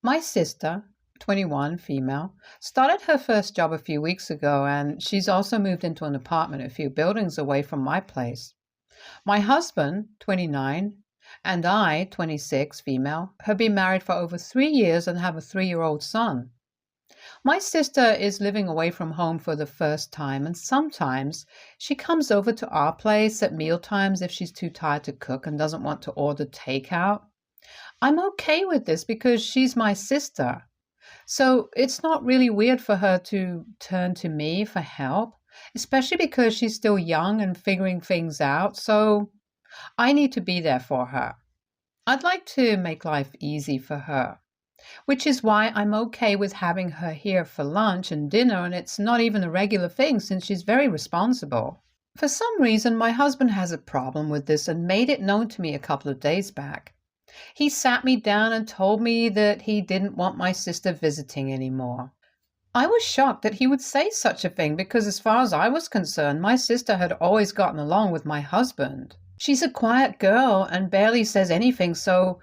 My sister, 21, female, started her first job a few weeks ago, and she's also moved into an apartment a few buildings away from my place. My husband, 29, and I, 26, female, have been married for over 3 years and have a 3-year-old son. My sister is living away from home for the first time, and sometimes she comes over to our place at meal times if she's too tired to cook and doesn't want to order takeout. I'm okay with this because she's my sister. So it's not really weird for her to turn to me for help, especially because she's still young and figuring things out. So I need to be there for her. I'd like to make life easy for her, which is why I'm okay with having her here for lunch and dinner, and it's not even a regular thing since she's very responsible. For some reason, my husband has a problem with this and made it known to me a couple of days back. He sat me down and told me that he didn't want my sister visiting anymore. I was shocked that he would say such a thing because, as far as I was concerned, my sister had always gotten along with my husband. She's a quiet girl and barely says anything, so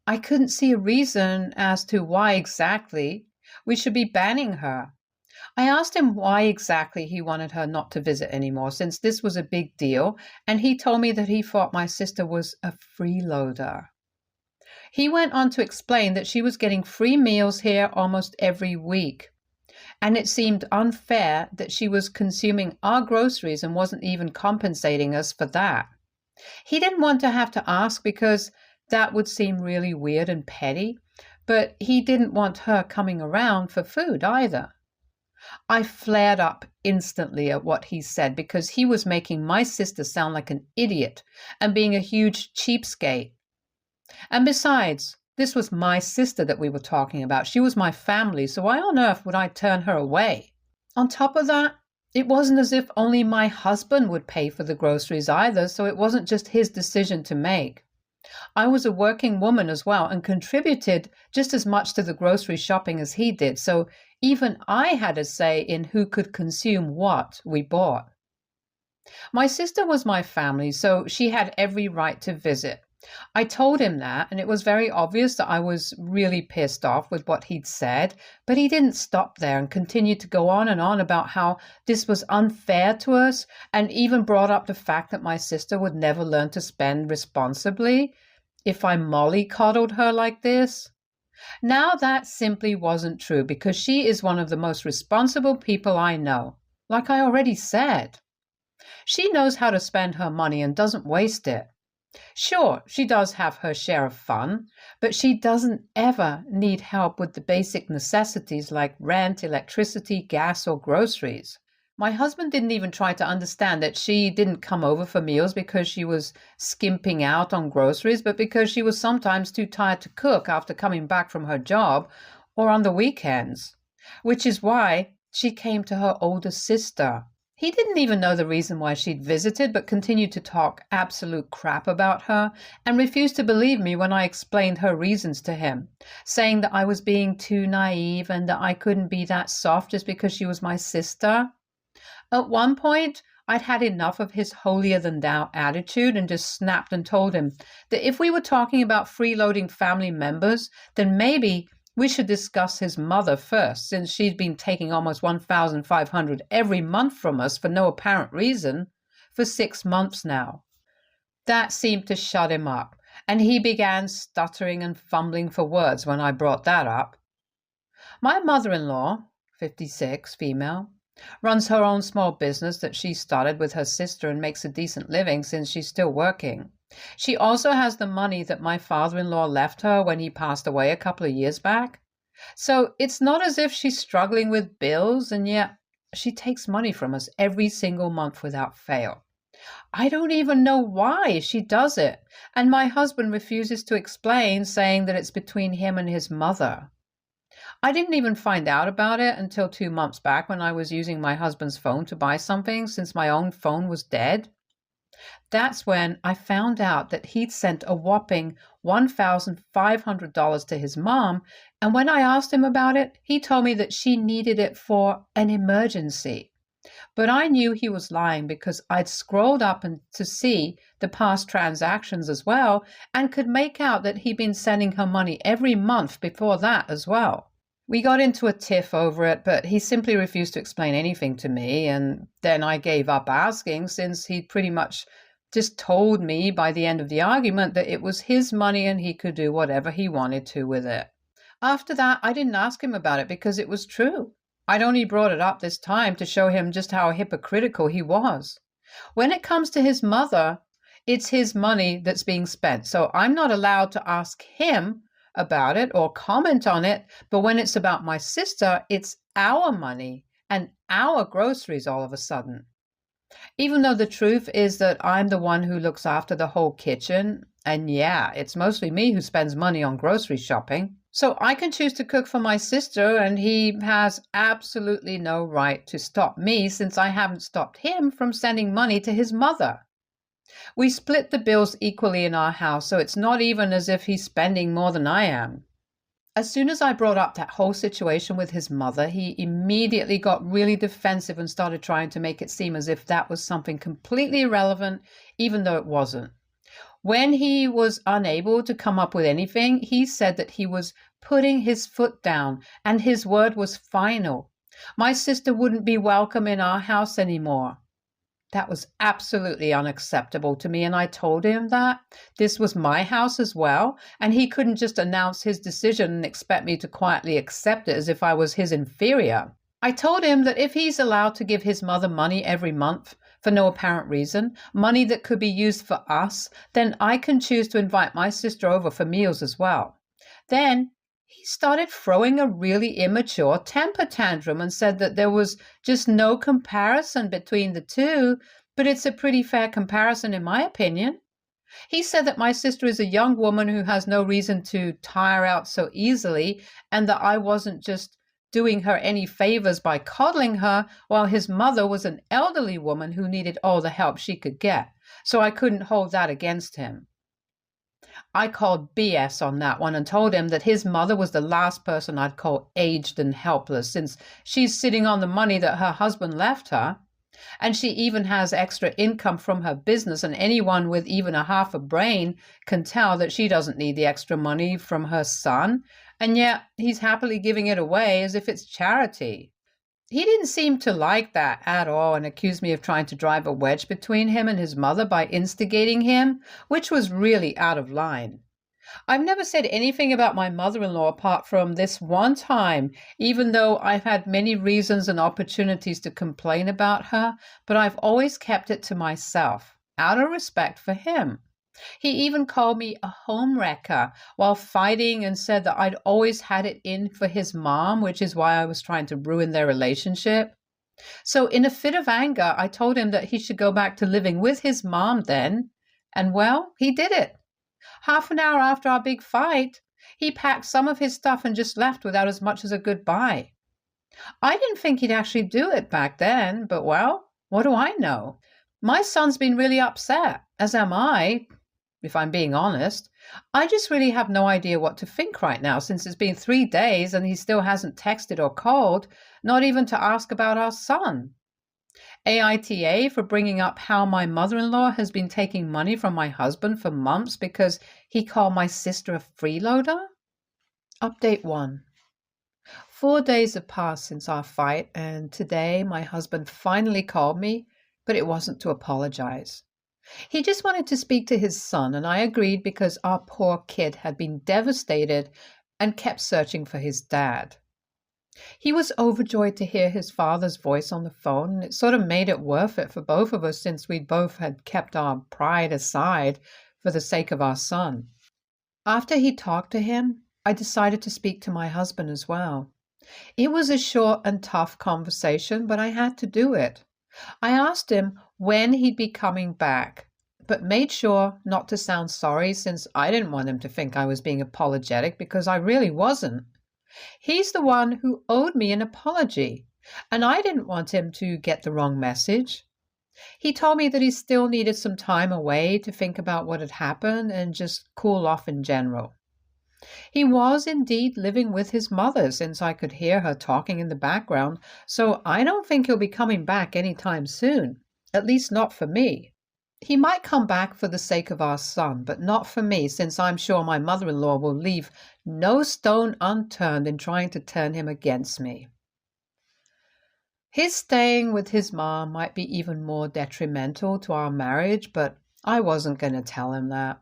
I couldn't see a reason as to why exactly we should be banning her. I asked him why exactly he wanted her not to visit anymore, since this was a big deal, and he told me that he thought my sister was a freeloader. He went on to explain that she was getting free meals here almost every week, and it seemed unfair that she was consuming our groceries and wasn't even compensating us for that. He didn't want to have to ask because that would seem really weird and petty, but he didn't want her coming around for food either. I flared up instantly at what he said because he was making my sister sound like an idiot and being a huge cheapskate. And besides, this was my sister that we were talking about. She was my family, so why on earth would I turn her away? On top of that, it wasn't as if only my husband would pay for the groceries either, so it wasn't just his decision to make. I was a working woman as well and contributed just as much to the grocery shopping as he did, so even I had a say in who could consume what we bought. My sister was my family, so she had every right to visit. I told him that, and it was very obvious that I was really pissed off with what he'd said, but he didn't stop there and continued to go on and on about how this was unfair to us, and even brought up the fact that my sister would never learn to spend responsibly if I mollycoddled her like this. Now that simply wasn't true because she is one of the most responsible people I know, like I already said. She knows how to spend her money and doesn't waste it. Sure, she does have her share of fun, but she doesn't ever need help with the basic necessities like rent, electricity, gas, or groceries. My husband didn't even try to understand that she didn't come over for meals because she was skimping out on groceries, but because she was sometimes too tired to cook after coming back from her job or on the weekends, which is why she came to her older sister. He didn't even know the reason why she'd visited, but continued to talk absolute crap about her and refused to believe me when I explained her reasons to him, saying that I was being too naive and that I couldn't be that soft just because she was my sister. At one point, I'd had enough of his holier-than-thou attitude and just snapped and told him that if we were talking about freeloading family members, then maybe we should discuss his mother first, since she's been taking almost $1,500 every month from us for no apparent reason for 6 months now. That seemed to shut him up, and he began stuttering and fumbling for words when I brought that up. My mother-in-law, 56, female, runs her own small business that she started with her sister and makes a decent living since she's still working. She also has the money that my father-in-law left her when he passed away a couple of years back. So it's not as if she's struggling with bills, and yet she takes money from us every single month without fail. I don't even know why she does it, and my husband refuses to explain, saying that it's between him and his mother. I didn't even find out about it until 2 months back when I was using my husband's phone to buy something since my own phone was dead. That's when I found out that he'd sent a whopping $1,500 to his mom, and when I asked him about it, he told me that she needed it for an emergency. But I knew he was lying because I'd scrolled up and to see the past transactions as well and could make out that he'd been sending her money every month before that as well. We got into a tiff over it, but he simply refused to explain anything to me, and then I gave up asking since he'd pretty much just told me by the end of the argument that it was his money and he could do whatever he wanted to with it. After that, I didn't ask him about it because it was true. I'd only brought it up this time to show him just how hypocritical he was. When it comes to his mother, it's his money that's being spent, so I'm not allowed to ask him about it or comment on it. But when it's about my sister, it's our money and our groceries all of a sudden. Even though the truth is that I'm the one who looks after the whole kitchen, and yeah, it's mostly me who spends money on grocery shopping. So I can choose to cook for my sister, and he has absolutely no right to stop me since I haven't stopped him from sending money to his mother. We split the bills equally in our house, so it's not even as if he's spending more than I am. As soon as I brought up that whole situation with his mother, he immediately got really defensive and started trying to make it seem as if that was something completely irrelevant, even though it wasn't. When he was unable to come up with anything, he said that he was putting his foot down and his word was final. My sister wouldn't be welcome in our house anymore. That was absolutely unacceptable to me, and I told him that this was my house as well, and he couldn't just announce his decision and expect me to quietly accept it as if I was his inferior. I told him that if he's allowed to give his mother money every month for no apparent reason, money that could be used for us, then I can choose to invite my sister over for meals as well. Then he started throwing a really immature temper tantrum and said that there was just no comparison between the two, but it's a pretty fair comparison in my opinion. He said that my sister is a young woman who has no reason to tire out so easily, and that I wasn't just doing her any favors by coddling her, while his mother was an elderly woman who needed all the help she could get, so I couldn't hold that against him. I called BS on that one and told him that his mother was the last person I'd call aged and helpless, since she's sitting on the money that her husband left her, and she even has extra income from her business, and anyone with even a half a brain can tell that she doesn't need the extra money from her son, and yet he's happily giving it away as if it's charity. He didn't seem to like that at all and accused me of trying to drive a wedge between him and his mother by instigating him, which was really out of line. I've never said anything about my mother-in-law apart from this one time, even though I've had many reasons and opportunities to complain about her, but I've always kept it to myself, out of respect for him. He even called me a homewrecker while fighting and said that I'd always had it in for his mom, which is why I was trying to ruin their relationship. So in a fit of anger, I told him that he should go back to living with his mom then, and well, he did it. Half an hour after our big fight, he packed some of his stuff and just left without as much as a goodbye. I didn't think he'd actually do it back then, but well, what do I know? My son's been really upset, as am I. If I'm being honest, I just really have no idea what to think right now since it's been 3 days and he still hasn't texted or called, not even to ask about our son. AITA for bringing up how my mother-in-law has been taking money from my husband for months because he called my sister a freeloader? Update 1. 4 days have passed since our fight, and today my husband finally called me, but it wasn't to apologize. He just wanted to speak to his son, and I agreed because our poor kid had been devastated and kept searching for his dad. He was overjoyed to hear his father's voice on the phone, and it sort of made it worth it for both of us since we both had kept our pride aside for the sake of our son. After he talked to him, I decided to speak to my husband as well. It was a short and tough conversation, but I had to do it. I asked him when he'd be coming back, but made sure not to sound sorry since I didn't want him to think I was being apologetic because I really wasn't. He's the one who owed me an apology, and I didn't want him to get the wrong message. He told me that he still needed some time away to think about what had happened and just cool off in general. He was indeed living with his mother, since I could hear her talking in the background, so I don't think he'll be coming back any time soon. At least not for me. He might come back for the sake of our son, but not for me, since I'm sure my mother-in-law will leave no stone unturned in trying to turn him against me. His staying with his mom might be even more detrimental to our marriage, but I wasn't going to tell him that.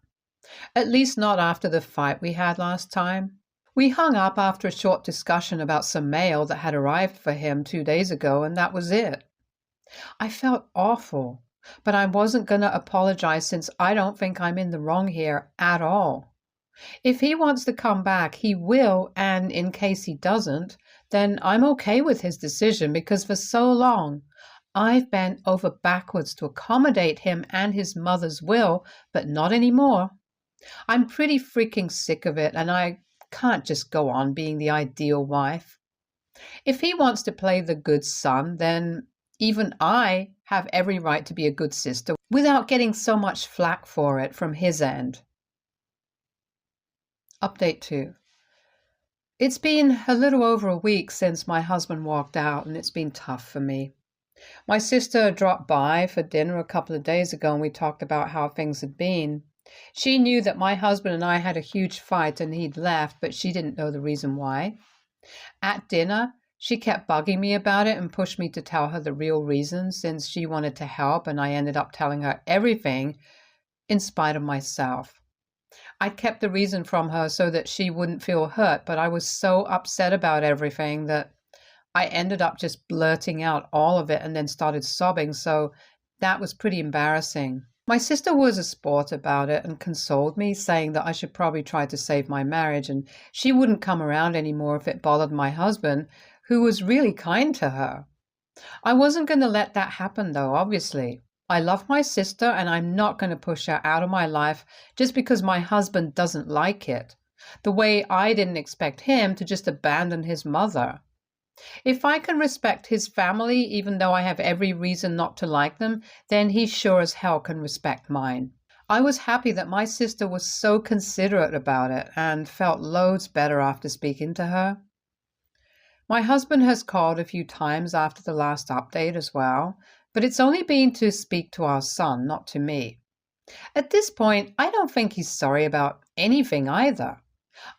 At least not after the fight we had last time. We hung up after a short discussion about some mail that had arrived for him 2 days ago, and that was it. I felt awful, but I wasn't going to apologize since I don't think I'm in the wrong here at all. If he wants to come back, he will, and in case he doesn't, then I'm okay with his decision because for so long I've bent over backwards to accommodate him and his mother's will, but not anymore. I'm pretty freaking sick of it, and I can't just go on being the ideal wife. If he wants to play the good son, then even I have every right to be a good sister without getting so much flack for it from his end. Update 2. It's been a little over a week since my husband walked out, and it's been tough for me. My sister dropped by for dinner a couple of days ago, and we talked about how things had been. She knew that my husband and I had a huge fight and he'd left, but she didn't know the reason why. At dinner, she kept bugging me about it and pushed me to tell her the real reason, since she wanted to help, and I ended up telling her everything in spite of myself. I kept the reason from her so that she wouldn't feel hurt, but I was so upset about everything that I ended up just blurting out all of it and then started sobbing, so that was pretty embarrassing. My sister was a sport about it and consoled me, saying that I should probably try to save my marriage and she wouldn't come around anymore if it bothered my husband, who was really kind to her. I wasn't going to let that happen, though, obviously. I love my sister and I'm not going to push her out of my life just because my husband doesn't like it, the way I didn't expect him to just abandon his mother. If I can respect his family, even though I have every reason not to like them, then he sure as hell can respect mine. I was happy that my sister was so considerate about it and felt loads better after speaking to her. My husband has called a few times after the last update as well, but it's only been to speak to our son, not to me. At this point, I don't think he's sorry about anything either.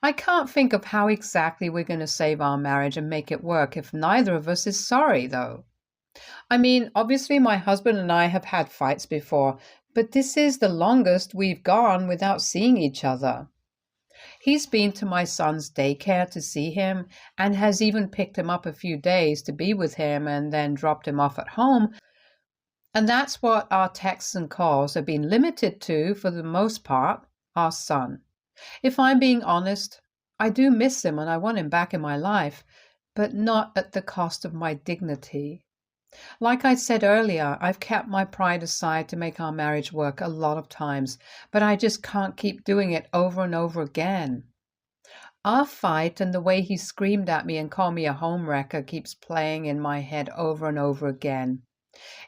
I can't think of how exactly we're going to save our marriage and make it work if neither of us is sorry, though. I mean, obviously my husband and I have had fights before, but this is the longest we've gone without seeing each other. He's been to my son's daycare to see him and has even picked him up a few days to be with him and then dropped him off at home. And that's what our texts and calls have been limited to for the most part, our son. If I'm being honest, I do miss him and I want him back in my life, but not at the cost of my dignity. Like I said earlier, I've kept my pride aside to make our marriage work a lot of times, but I just can't keep doing it over and over again. Our fight and the way he screamed at me and called me a homewrecker keeps playing in my head over and over again.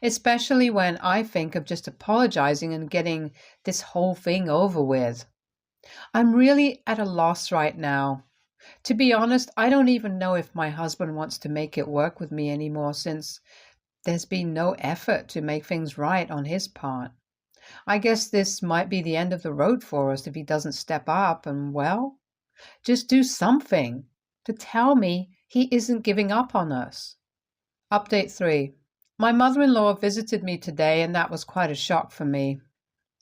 Especially when I think of just apologizing and getting this whole thing over with. I'm really at a loss right now. To be honest, I don't even know if my husband wants to make it work with me anymore since there's been no effort to make things right on his part. I guess this might be the end of the road for us if he doesn't step up and, well, just do something to tell me he isn't giving up on us. Update 3. My mother-in-law visited me today, and that was quite a shock for me.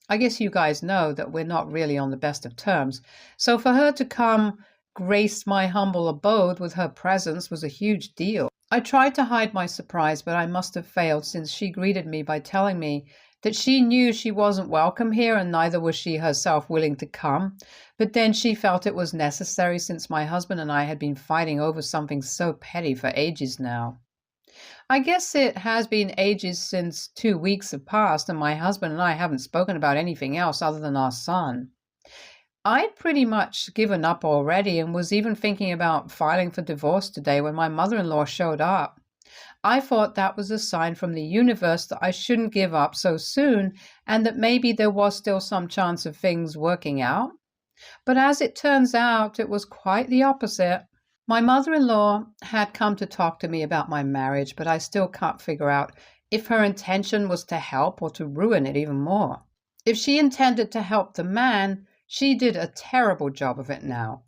I guess you guys know that we're not really on the best of terms, so for her to come grace my humble abode with her presence was a huge deal. I tried to hide my surprise, but I must have failed since she greeted me by telling me that she knew she wasn't welcome here and neither was she herself willing to come, but then she felt it was necessary since my husband and I had been fighting over something so petty for ages now. I guess it has been ages since 2 weeks have passed and my husband and I haven't spoken about anything else other than our son. I'd pretty much given up already and was even thinking about filing for divorce today when my mother-in-law showed up. I thought that was a sign from the universe that I shouldn't give up so soon and that maybe there was still some chance of things working out. But as it turns out, it was quite the opposite. My mother-in-law had come to talk to me about my marriage, but I still can't figure out if her intention was to help or to ruin it even more. If she intended to help the man, she did a terrible job of it now.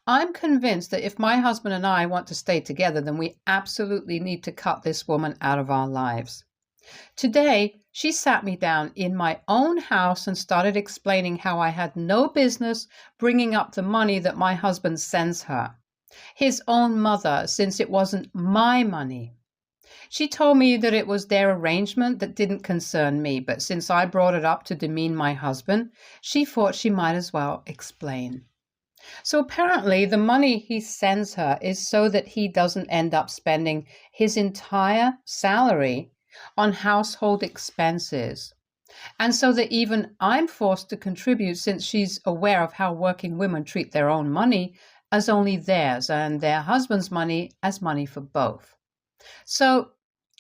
I'm convinced that if my husband and I want to stay together, then we absolutely need to cut this woman out of our lives. Today, she sat me down in my own house and started explaining how I had no business bringing up the money that my husband sends her, his own mother, since it wasn't my money. She told me that it was their arrangement that didn't concern me, but since I brought it up to demean my husband, she thought she might as well explain. So apparently the money he sends her is so that he doesn't end up spending his entire salary on household expenses. And so that even I'm forced to contribute, since she's aware of how working women treat their own money as only theirs and their husband's money as money for both. So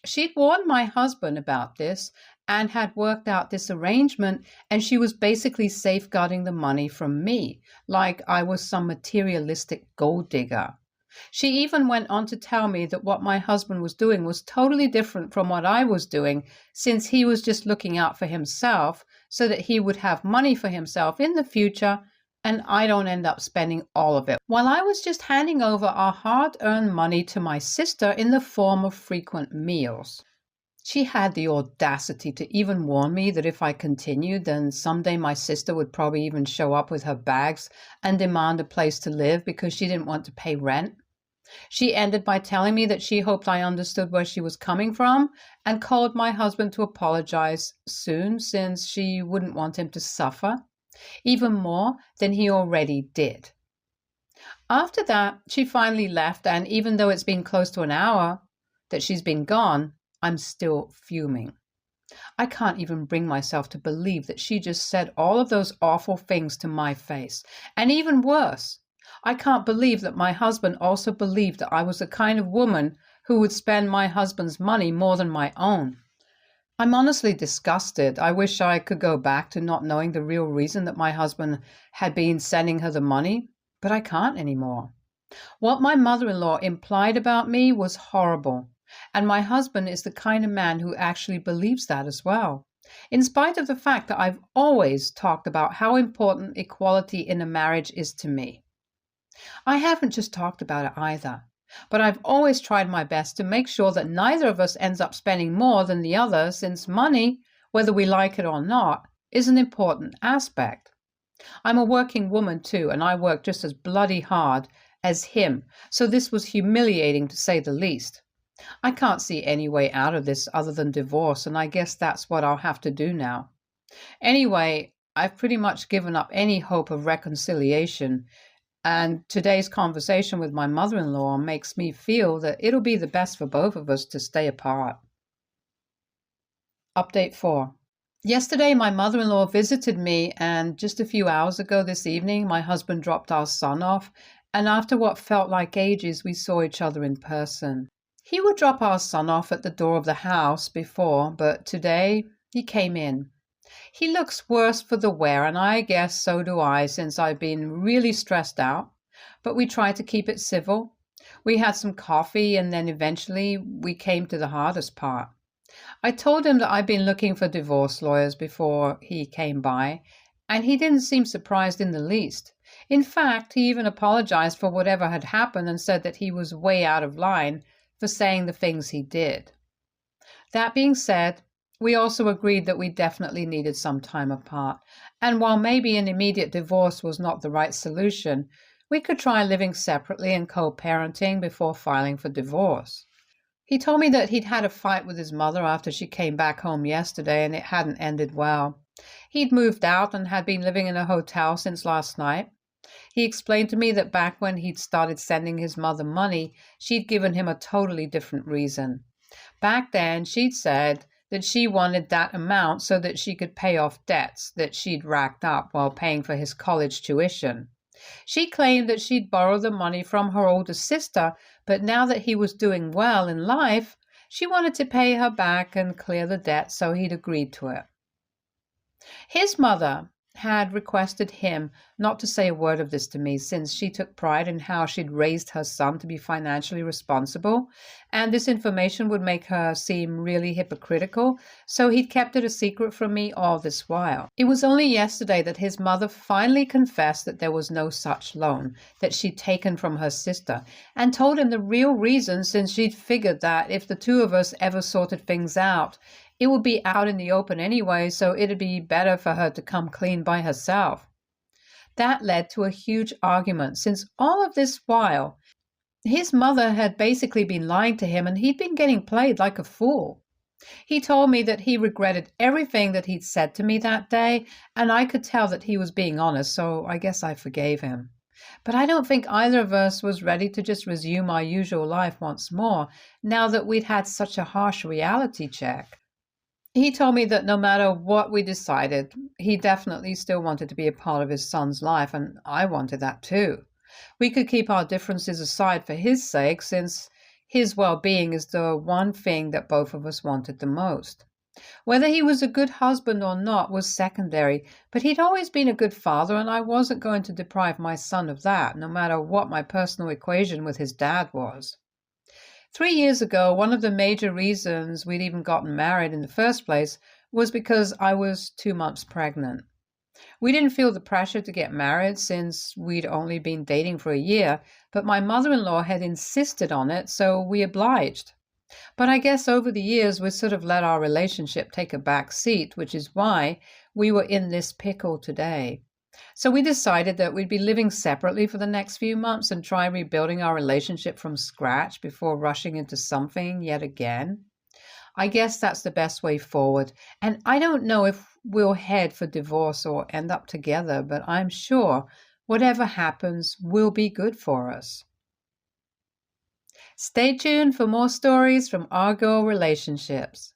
she'd warned my husband about this and had worked out this arrangement, and she was basically safeguarding the money from me, like I was some materialistic gold digger. She even went on to tell me that what my husband was doing was totally different from what I was doing, since he was just looking out for himself so that he would have money for himself in the future and I don't end up spending all of it, while I was just handing over our hard-earned money to my sister in the form of frequent meals. She had the audacity to even warn me that if I continued, then someday my sister would probably even show up with her bags and demand a place to live because she didn't want to pay rent. She ended by telling me that she hoped I understood where she was coming from and called my husband to apologize soon, since she wouldn't want him to suffer even more than he already did. After that, she finally left, and even though it's been close to an hour that she's been gone, I'm still fuming. I can't even bring myself to believe that she just said all of those awful things to my face. And even worse, I can't believe that my husband also believed that I was the kind of woman who would spend my husband's money more than my own. I'm honestly disgusted. I wish I could go back to not knowing the real reason that my husband had been sending her the money, but I can't anymore. What my mother-in-law implied about me was horrible, and my husband is the kind of man who actually believes that as well, in spite of the fact that I've always talked about how important equality in a marriage is to me. I haven't just talked about it either, but I've always tried my best to make sure that neither of us ends up spending more than the other, since money, whether we like it or not, is an important aspect. I'm a working woman too, and I work just as bloody hard as him, so this was humiliating to say the least. I can't see any way out of this other than divorce, and I guess that's what I'll have to do now. Anyway, I've pretty much given up any hope of reconciliation, and today's conversation with my mother-in-law makes me feel that it'll be the best for both of us to stay apart. Update 4. Yesterday, my mother-in-law visited me, and just a few hours ago this evening, my husband dropped our son off, and after what felt like ages, we saw each other in person. He would drop our son off at the door of the house before, but today he came in. He looks worse for the wear, and I guess so do I, since I've been really stressed out, but we tried to keep it civil. We had some coffee, and then eventually we came to the hardest part. I told him that I'd been looking for divorce lawyers before he came by, and he didn't seem surprised in the least. In fact, he even apologized for whatever had happened and said that he was way out of line for saying the things he did. That being said, we also agreed that we definitely needed some time apart, and while maybe an immediate divorce was not the right solution, we could try living separately and co-parenting before filing for divorce. He told me that he'd had a fight with his mother after she came back home yesterday, and it hadn't ended well. He'd moved out and had been living in a hotel since last night. He explained to me that back when he'd started sending his mother money, she'd given him a totally different reason. Back then, she'd said that she wanted that amount so that she could pay off debts that she'd racked up while paying for his college tuition. She claimed that she'd borrowed the money from her older sister, but now that he was doing well in life, she wanted to pay her back and clear the debt, so he'd agreed to it. His mother had requested him not to say a word of this to me, since she took pride in how she'd raised her son to be financially responsible, and this information would make her seem really hypocritical, so he'd kept it a secret from me all this while. It was only yesterday that his mother finally confessed that there was no such loan that she'd taken from her sister, and told him the real reason, since she'd figured that if the two of us ever sorted things out, it would be out in the open anyway, so it'd be better for her to come clean by herself. That led to a huge argument, since all of this while, his mother had basically been lying to him and he'd been getting played like a fool. He told me that he regretted everything that he'd said to me that day, and I could tell that he was being honest, so I guess I forgave him. But I don't think either of us was ready to just resume our usual life once more, now that we'd had such a harsh reality check. He told me that no matter what we decided, he definitely still wanted to be a part of his son's life, and I wanted that too. We could keep our differences aside for his sake, since his well-being is the one thing that both of us wanted the most. Whether he was a good husband or not was secondary, but he'd always been a good father, and I wasn't going to deprive my son of that, no matter what my personal equation with his dad was. 3 years ago, one of the major reasons we'd even gotten married in the first place was because I was 2 months pregnant. We didn't feel the pressure to get married since we'd only been dating for a year, but my mother-in-law had insisted on it, so we obliged. But I guess over the years we sort of let our relationship take a back seat, which is why we were in this pickle today. So we decided that we'd be living separately for the next few months and try rebuilding our relationship from scratch before rushing into something yet again. I guess that's the best way forward, and I don't know if we'll head for divorce or end up together, but I'm sure whatever happens will be good for us. Stay tuned for more stories from our girl relationships.